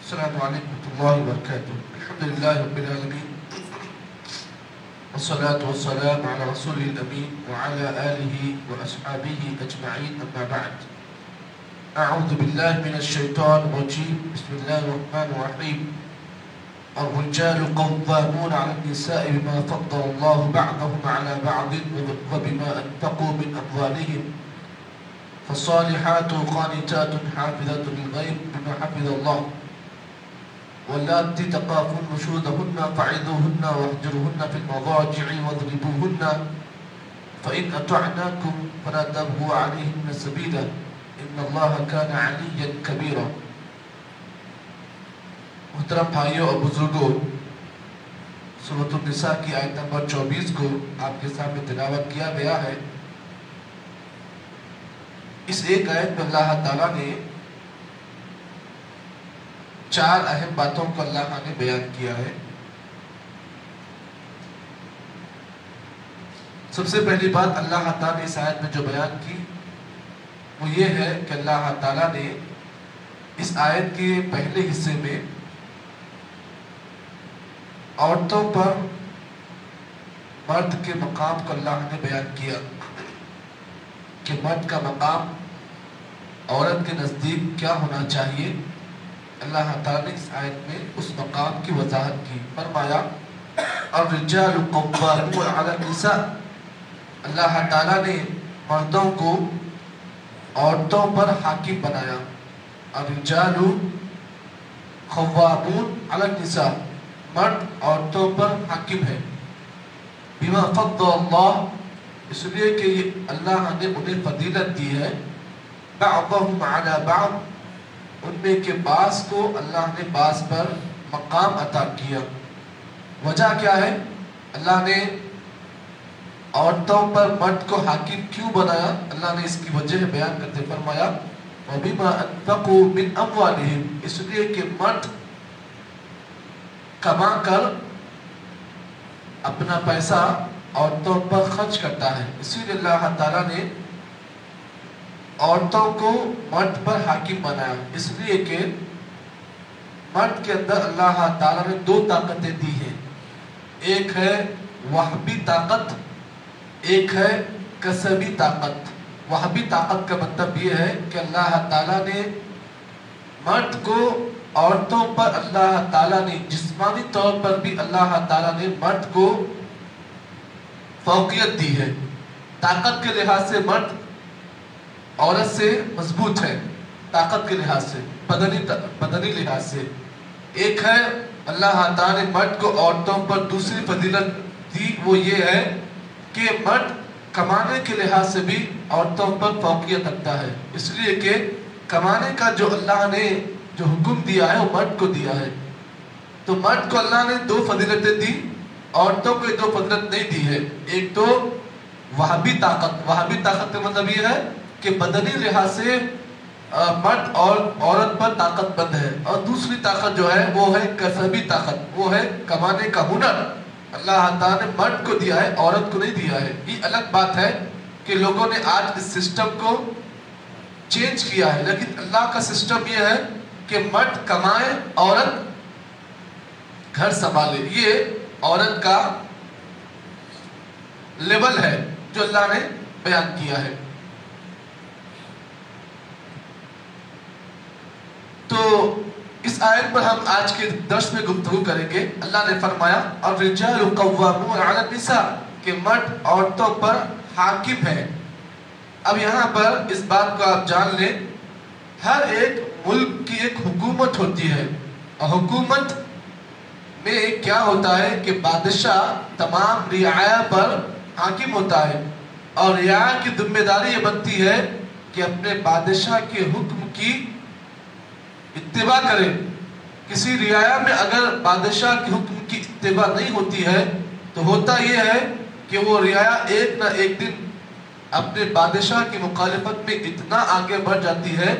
السلام علیکم ورحمۃ اللہ وبرکاتہ. الحمدللہ رب العالمین والصلاة والسلام على رسول الامین وعلى آلہ واصحابہ اجمعین. اما بعد. اعوذ باللہ من الشیطان الرجیم. بسم اللہ الرحمن الرحیم. الرجال قوامون على النساء بما فضل الله بعضهم على بعض وبما انفقوا من اموالهم فالصالحات قانتات حافظات للغيب بما حفظ الله واللاتي تخافون نشوزهن فعظوهن واهجروهن في المضاجع واضربوهن فإن أطعناكم فلا تبغوا عليهن سبيلا إن الله كان عليا كبيرا. محترم بھائیوں اور بزرگوں، سورۃ النساء کی آیت نمبر 24 کو آپ کے سامنے تلاوت کیا گیا ہے. اس ایک آیت میں اللہ تعالیٰ نے 4 اہم باتوں کو اللہ نے بیان کیا ہے. سب سے پہلی بات اللہ تعالیٰ نے اس آیت میں جو بیان کی وہ یہ ہے کہ اللہ تعالیٰ نے اس آیت کے پہلے حصے میں عورتوں پر مرد کے مقام کو اللہ نے بیان کیا کہ مرد کا مقام عورت کے نزدیک کیا ہونا چاہیے. اللہ تعالیٰ نے اس آیت میں اس مقام کی وضاحت کی. فرمایا الرجال قوامون علی النساء. اللہ تعالیٰ نے مردوں کو عورتوں پر حاکم بنایا. الرجال قوامون علی النساء. مرد عورتوں پر حاکم ہے. بما فضل اللہ، اس لیے کہ اللہ نے انہیں فضیلت دی ہے. بعضهم علی بعض، ان میں کے بعض کو اللہ نے بعض پر مقام عطا کیا. وجہ کیا ہے؟ اللہ نے عورتوں پر مرد کو حاکم کیوں بنایا؟ اللہ نے اس کی وجہ بیان کرتے فرمایا وَبِمَا أَنفَقُوا مِنْ أَمْوَالِهِمْ، اس لیے کہ مرد کما کر اپنا پیسہ عورتوں پر خرچ کرتا ہے. اسی لیے اللہ تعالیٰ نے عورتوں کو مرد پر حاکم بنایا. اس لیے کہ مرد کے اندر اللہ تعالیٰ نے 2 طاقتیں دی ہیں. ایک ہے وہبی طاقت، ایک ہے کسبی طاقت. وہبی طاقت کا مطلب یہ ہے کہ اللہ تعالیٰ نے مرد کو عورتوں پر اللہ تعالیٰ نے جسمانی طور پر بھی اللہ تعالیٰ نے مرد کو فوقیت دی ہے. طاقت کے لحاظ سے مرد عورت سے مضبوط ہے، طاقت کے لحاظ سے، بدنی لحاظ سے. ایک ہے اللہ تعالیٰ نے مرد کو عورتوں پر دوسری فضیلت دی، وہ یہ ہے کہ مرد کمانے کے لحاظ سے بھی عورتوں پر فوقیت رکھتا ہے. اس لیے کہ کمانے کا جو اللہ نے جو حکم دیا ہے وہ مرد کو دیا ہے. تو مرد کو اللہ نے 2 فضیلتیں دی، عورتوں کو 2 فضیلت نہیں دی ہے. ایک تو وہبی طاقت. وہبی طاقت کا مطلب یہ ہے کہ بدنی لحاظ سے مرد اور عورت پر طاقت مند ہے. اور دوسری طاقت جو ہے وہ ہے کسبی طاقت، وہ ہے کمانے کا ہنر. اللہ تعالیٰ نے مرد کو دیا ہے، عورت کو نہیں دیا ہے. یہ الگ بات ہے کہ لوگوں نے آج اس سسٹم کو چینج کیا ہے، لیکن اللہ کا سسٹم یہ ہے کہ مرد کمائے، عورت گھر سنبھالے. یہ عورت کا لیول ہے جو اللہ نے بیان کیا ہے. تو اس آیت پر ہم آج کے درس میں گفتگو کریں گے. اللہ نے فرمایا الرجال قوامون علی النساء کہ مرد عورتوں پر حاکم ہے. اب یہاں پر اس بات کو آپ جان لیں، ہر ایک ملک کی ایک حکومت ہوتی ہے، اور حکومت میں کیا ہوتا ہے کہ بادشاہ تمام رعایا پر حاکم ہوتا ہے، اور رعایا کی ذمہ داری یہ بنتی ہے کہ اپنے بادشاہ کے حکم کی اتباع کرے. کسی رعایا میں اگر بادشاہ کے حکم کی اتباع نہیں ہوتی ہے تو ہوتا یہ ہے کہ وہ رعایا ایک نہ ایک دن اپنے بادشاہ کی مخالفت میں اتنا آگے بڑھ جاتی ہے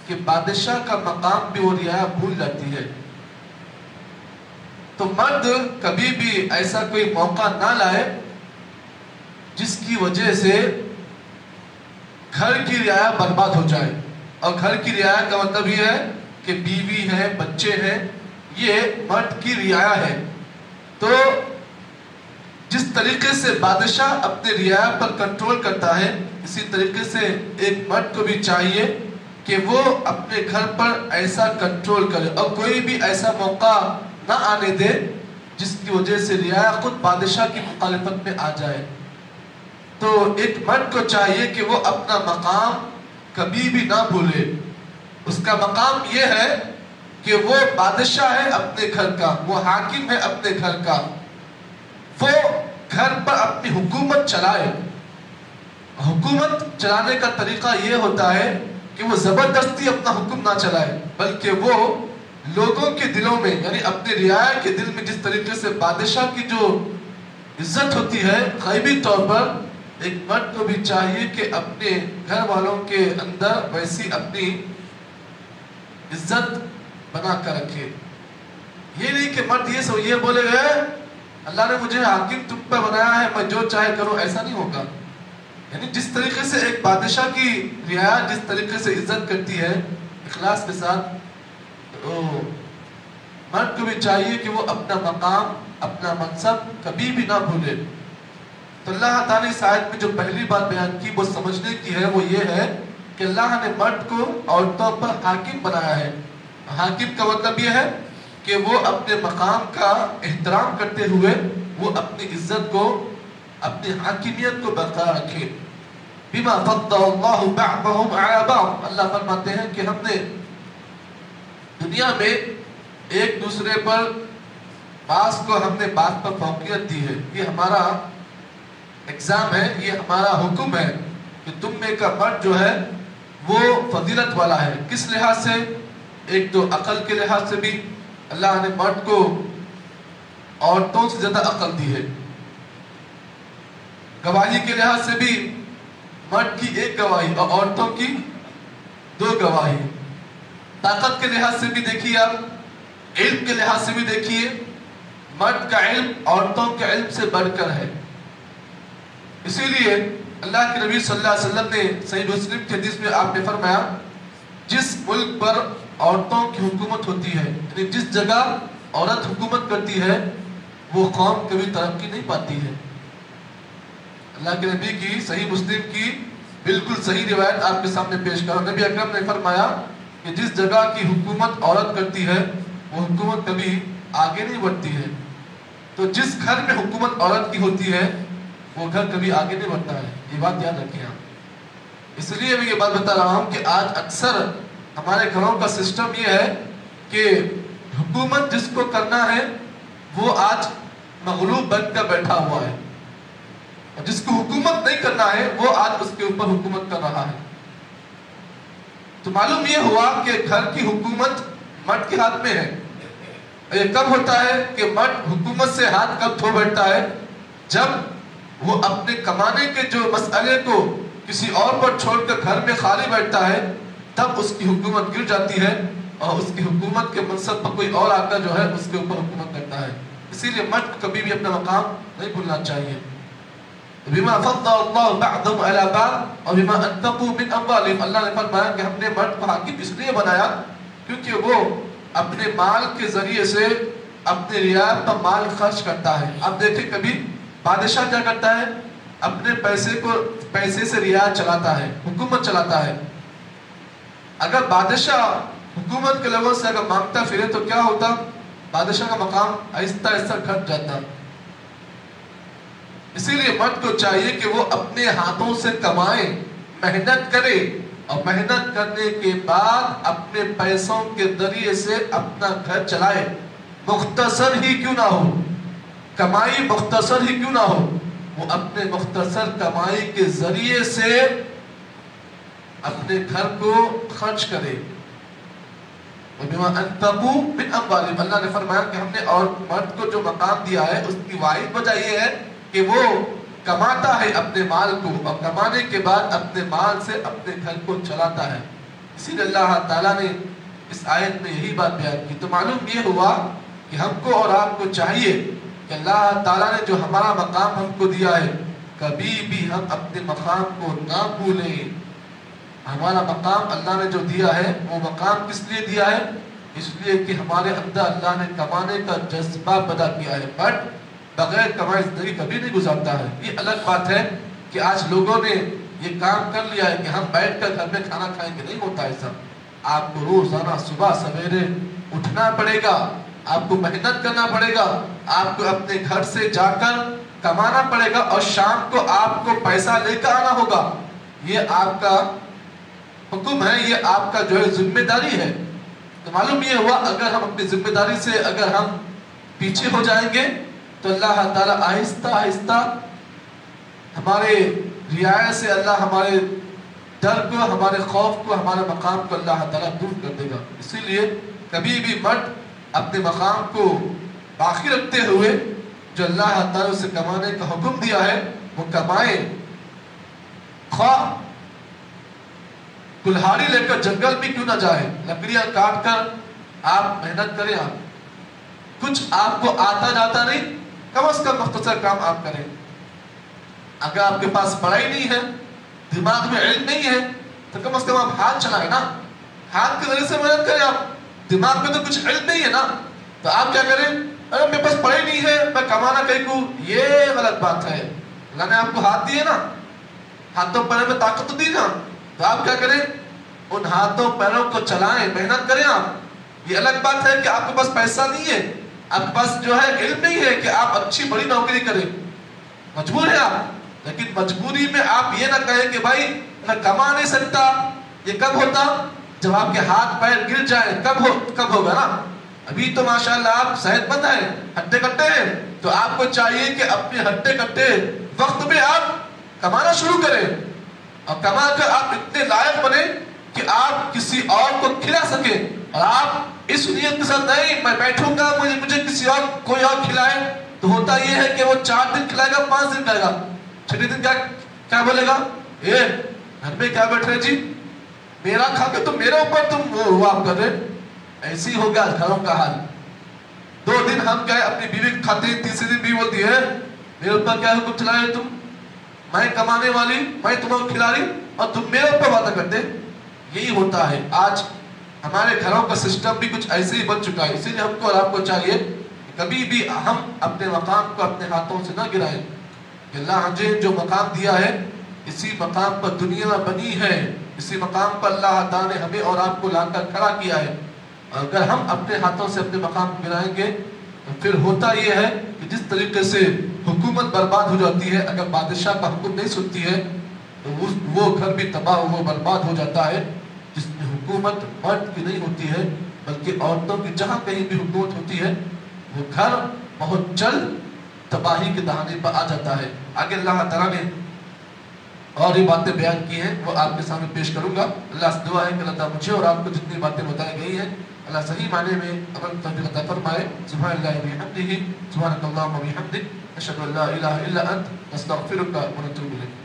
کہ بادشاہ کا مقام بھی وہ رعایا بھول جاتی ہے. تو مرد کبھی بھی ایسا کوئی موقع نہ لائے جس کی وجہ سے گھر کی رعایا برباد ہو جائے. اور گھر کی رعایا کا مطلب یہ ہے کہ بیوی ہے، بچے ہیں، یہ مرد کی رعایا ہے. تو جس طریقے سے بادشاہ اپنے رعایا پر کنٹرول کرتا ہے، اسی طریقے سے ایک مرد کو بھی چاہیے کہ وہ اپنے گھر پر ایسا کنٹرول کرے اور کوئی بھی ایسا موقع نہ آنے دے جس کی وجہ سے رعایا خود بادشاہ کی مخالفت میں آ جائے. تو ایک مرد کو چاہیے کہ وہ اپنا مقام کبھی بھی نہ بھولے. اس کا مقام یہ ہے کہ وہ بادشاہ ہے اپنے گھر کا، وہ حاکم ہے اپنے گھر کا، وہ گھر پر اپنی حکومت چلائے. حکومت چلانے کا طریقہ یہ ہوتا ہے کہ وہ زبردستی اپنا حکم نہ چلائے، بلکہ وہ لوگوں کے دلوں میں، یعنی اپنے رعایا کے دل میں جس طریقے سے بادشاہ کی جو عزت ہوتی ہے غیبی طور پر، ایک مرد کو بھی چاہیے کہ اپنے گھر والوں کے اندر ویسی اپنی عزت بنا کر رکھے. یہ نہیں کہ مرد یہ بولے گئے اللہ نے مجھے حاکم تم پر بنایا ہے، میں جو چاہے کروں، ایسا نہیں ہوگا. یعنی جس طریقے سے ایک بادشاہ کی رعایا جس طریقے سے عزت کرتی ہے اخلاص کے ساتھ، تو مرد کو بھی چاہیے کہ وہ اپنا مقام، اپنا منصب کبھی بھی نہ بھولے. تو اللہ تعالیٰ اس آیت میں جو پہلی بات بیان کی وہ سمجھنے کی ہے، وہ یہ ہے کہ اللہ نے مرد کو عورتوں پر حاکم بنایا ہے. حاکم کا مطلب یہ ہے کہ وہ اپنے مقام کا احترام کرتے ہوئے وہ اپنی عزت کو، اپنی حاکمیت کو برقرار رکھے. بما فضل اللہ بعضهم علی بعض، اللہ فرماتے ہیں کہ ہم نے دنیا میں ایک دوسرے پر بعض کو ہم نے بعض پر فوقیت دی ہے. یہ ہمارا ایگزام ہے، یہ ہمارا حکم ہے کہ تم میں کا مرد جو ہے وہ فضیلت والا ہے. کس لحاظ سے؟ ایک تو عقل کے لحاظ سے بھی اللہ نے مرد کو عورتوں سے زیادہ عقل دی ہے. گواہی کے لحاظ سے بھی مرد کی ایک گواہی اور عورتوں کی 2 گواہی. طاقت کے لحاظ سے بھی دیکھیے آپ، علم کے لحاظ سے بھی دیکھیے، مرد کا علم عورتوں کے علم سے بڑھ کر ہے. اسی لیے اللہ کے نبی صلی اللہ علیہ وسلم نے صحیح مسلم کی حدیث میں آپ نے فرمایا، جس ملک پر عورتوں کی حکومت ہوتی ہے، یعنی جس جگہ عورت حکومت کرتی ہے، وہ قوم کبھی ترقی نہیں پاتی ہے. اللہ کے نبی کی صحیح مسلم کی بالکل صحیح روایت آپ کے سامنے پیش کرو. نبی اکرم نے فرمایا کہ جس جگہ کی حکومت عورت کرتی ہے وہ حکومت کبھی آگے نہیں بڑھتی ہے. تو جس گھر میں حکومت عورت کی ہوتی ہے وہ گھر کبھی آگے نہیں بڑھتا ہے. یہ بات یاد رکھیں آپ. اس لیے میں یہ بات بتا رہا ہوں کہ آج اکثر ہمارے گھروں کا سسٹم یہ ہے کہ حکومت جس کو کرنا ہے وہ آج مغلوب بن کر بیٹھا ہوا ہے، اور جس کو حکومت نہیں کرنا ہے وہ آج اس کے اوپر حکومت کر رہا ہے. تو معلوم یہ ہوا کہ گھر کی حکومت مرد کے ہاتھ میں ہے. یہ کب ہوتا ہے کہ مرد حکومت سے ہاتھ کب دھو بیٹھتا ہے؟ جب وہ اپنے کمانے کے جو مسئلے کو کسی اور پر چھوڑ کر گھر میں خالی بیٹھتا ہے، تب اس کی حکومت گر جاتی ہے اور اس کی حکومت کے منصب پر کوئی اور آ کر جو ہے اس کے اوپر حکومت کرتا ہے. اسی لیے مرد کو کبھی بھی اپنا مقام نہیں بھولنا چاہیے. بما فضل اللہ بعضهم علی بعض اور بما انفقوا من اموالهم، اللہ نے فرمایا کہ ہم نے مرد کو حاکم اس لیے بنایا کیونکہ وہ اپنے مال کے ذریعے سے اپنے رعایا پر مال خرچ کرتا ہے. آپ دیکھیں کبھی بادشاہ کیا کرتا ہے؟ اپنے پیسے سے رعایا چلاتا ہے، حکومت چلاتا ہے. اگر بادشاہ حکومت کے لوگوں سے اگر مانگتا پھرے تو کیا ہوتا؟ بادشاہ کا مقام آہستہ آہستہ گھٹ جاتا. اسی لیے مرد کو چاہیے کہ وہ اپنے ہاتھوں سے کمائے، محنت کرے، اور محنت کرنے کے بعد اپنے پیسوں کے ذریعے سے اپنا گھر چلائے. مختصر ہی کیوں نہ ہو، کمائی مختصر ہی کیوں نہ ہو، وہ اپنے مختصر کمائی کے ذریعے سے اپنے گھر کو خرچ کرے. وَبِمَا أَنْفَقُوا مِنْ أَمْوَالِهِمْ، اللہ نے فرمایا کہ ہم نے اور مرد کو جو مقام دیا ہے اس کی واحد وجہ یہ ہے کہ وہ کماتا ہے اپنے مال کو، اور کمانے کے بعد اپنے مال سے اپنے گھر کو چلاتا ہے. اسی لیے اللہ تعالیٰ نے اس آیت میں یہی بات بیان کی. تو معلوم یہ ہوا کہ ہم کو اور آپ کو چاہیے کہ اللہ تعالیٰ نے جو ہمارا مقام ہم کو دیا ہے کبھی بھی ہم اپنے مقام کو نہ بھولیں. ہمارا مقام اللہ نے جو دیا ہے وہ مقام کس لیے دیا ہے؟ اس لیے کہ ہمارے اندر اللہ نے کمانے کا جذبہ پیدا کیا ہے، بٹ بغیر کمائے زندگی کبھی نہیں گزارتا ہے۔ یہ الگ بات ہے کہ آج لوگوں نے یہ کام کر لیا ہے کہ ہم بیٹھ کر گھر میں کھانا کھائیں گے، نہیں ہوتا ایسا۔ آپ کو روزانہ صبح سویرے اٹھنا پڑے گا، آپ کو محنت کرنا پڑے گا، آپ کو اپنے گھر سے جا کر کمانا پڑے گا، اور شام کو آپ کو پیسہ لے کر آنا ہوگا۔ یہ آپ کا حکم ہے، یہ آپ کا جو ہے ذمہ داری ہے۔ تو معلوم یہ ہوا اگر ہم اپنی ذمہ داری سے اگر ہم پیچھے ہو جائیں گے تو اللہ تعالیٰ آہستہ آہستہ ہمارے رعایت سے اللہ ہمارے ڈر کو، ہمارے خوف کو، ہمارے مقام کو اللہ تعالیٰ دور کر دے گا۔ اسی لیے کبھی بھی مرد اپنے مقام کو باقی رکھتے ہوئے جو اللہ تعالیٰ سے کمانے کا حکم دیا ہے وہ کمائے، خواہ کلہاڑی لے کر جنگل بھی کیوں نہ جائے، لکڑیاں کاٹ کر آپ محنت کریں، آپ کچھ آپ کو آتا جاتا نہیں، کم از کم مختصر کام آپ کریں۔ اگر آپ کے پاس پڑھائی نہیں ہے، دماغ میں علم نہیں ہے، تو کم از کم آپ ہاتھ چلائیں نا، ہاتھ کے ذریعے سے محنت کریں۔ آپ دماغ میں تو کچھ علم نہیں ہے نا، تو آپ کیا کریں؟ ارے میرے پاس پڑھائی نہیں ہے، میں کمانا کہیں کو، یہ غلط بات ہے۔ اللہ نے آپ کو ہاتھ دیے نا، ہاتھوں پیروں میں طاقت دی نا، تو آپ کیا کریں؟ ان ہاتھوں پیروں کو چلائیں، محنت کریں آپ۔ یہ الگ بات ہے کہ آپ کے پاس پیسہ نہیں ہے، آپ کے پاس جو ہے علم نہیں ہے کہ آپ اچھی بڑی نوکری کریں، مجبور ہیں آپ، لیکن مجبوری میں آپ یہ نہ کہیں کہ بھائی میں کما نہیں سکتا۔ یہ کب ہوتا؟ جب آپ کے ہاتھ پیر گر جائیں، کب ہوگا نا؟ ابھی تو ماشاءاللہ آپ صحت مند ہیں، ہڈے کٹے ہیں، تو آپ کو چاہیے کہ اپنے ہڈے کٹے وقت میں آپ کمانا شروع کریں، اور کما کر آپ اتنے لائق بنے کہ آپ کسی اور کو کھلا سکیں، اور آپ اس نیت کے ساتھ نہیں میں بیٹھوں گا مجھے کسی اور کوئی اور کھلائے، تو ہوتا یہ ہے کہ وہ 4 دن کھلائے گا، 5 دن کھلائے گا، 6 دن کیا بولے گا؟ گھر میں کیا بیٹھ رہے جی، میرا کھا کے تم میرے اوپر تم وہ آپ کر رہے۔ ایسی ہو گیا گھروں کا حال۔ 2 دن ہم کیا اپنی بیوی کھاتے ہیں، تیسرے دن بیوی بولتی ہے میرے اوپر کیا حکم چلائے تم، میں کمانے والی، میں تمہیں کھلا رہی اور تم میرے اوپر وعدہ کرتے۔ یہی ہوتا ہے آج ہمارے گھروں کا سسٹم بھی کچھ ایسے ہی بن چکا ہے۔ اسی لیے ہم کو اور آپ کو چاہیے کہ کبھی بھی ہم اپنے مقام کو اپنے ہاتھوں سے نہ گرائیں کہ اللہ نے جو مقام دیا ہے اسی مقام پر دنیا بنی ہے، اسی مقام پر اللہ تعالیٰ نے ہمیں اور آپ کو لا کر کھڑا کیا ہے۔ اگر ہم اپنے ہاتھوں سے اپنے مقام کو گرائیں گے تو پھر ہوتا یہ ہے کہ جس طریقے سے حکومت برباد ہو جاتی ہے، اگر بادشاہ کا حکم نہیں سنتی ہے تو وہ گھر بھی تباہ و برباد ہو جاتا ہے۔ جس میں حکومت مرد کی نہیں ہوتی ہے بلکہ عورتوں کی جہاں کہیں بھی حکومت ہوتی ہے وہ گھر بہت جلد تباہی کے دہانے پر آ جاتا ہے۔ آگے اللہ تعالیٰ نے اور یہ باتیں بیان کی ہیں وہ آپ کے سامنے پیش کروں گا۔ اللہ سے دعا ہے کہ اللہ تعالیٰ مجھے اور آپ کو جتنی باتیں بتائی گئی ہیں اللہ صحیح معنی میں عمل توفیق عطا فرمائے۔ سبحان اللہ وبحمدہ، سبحانک اللہم وبحمدک، اشہد ان لا الہ الا انت، نستغفرک ونتوب الیک۔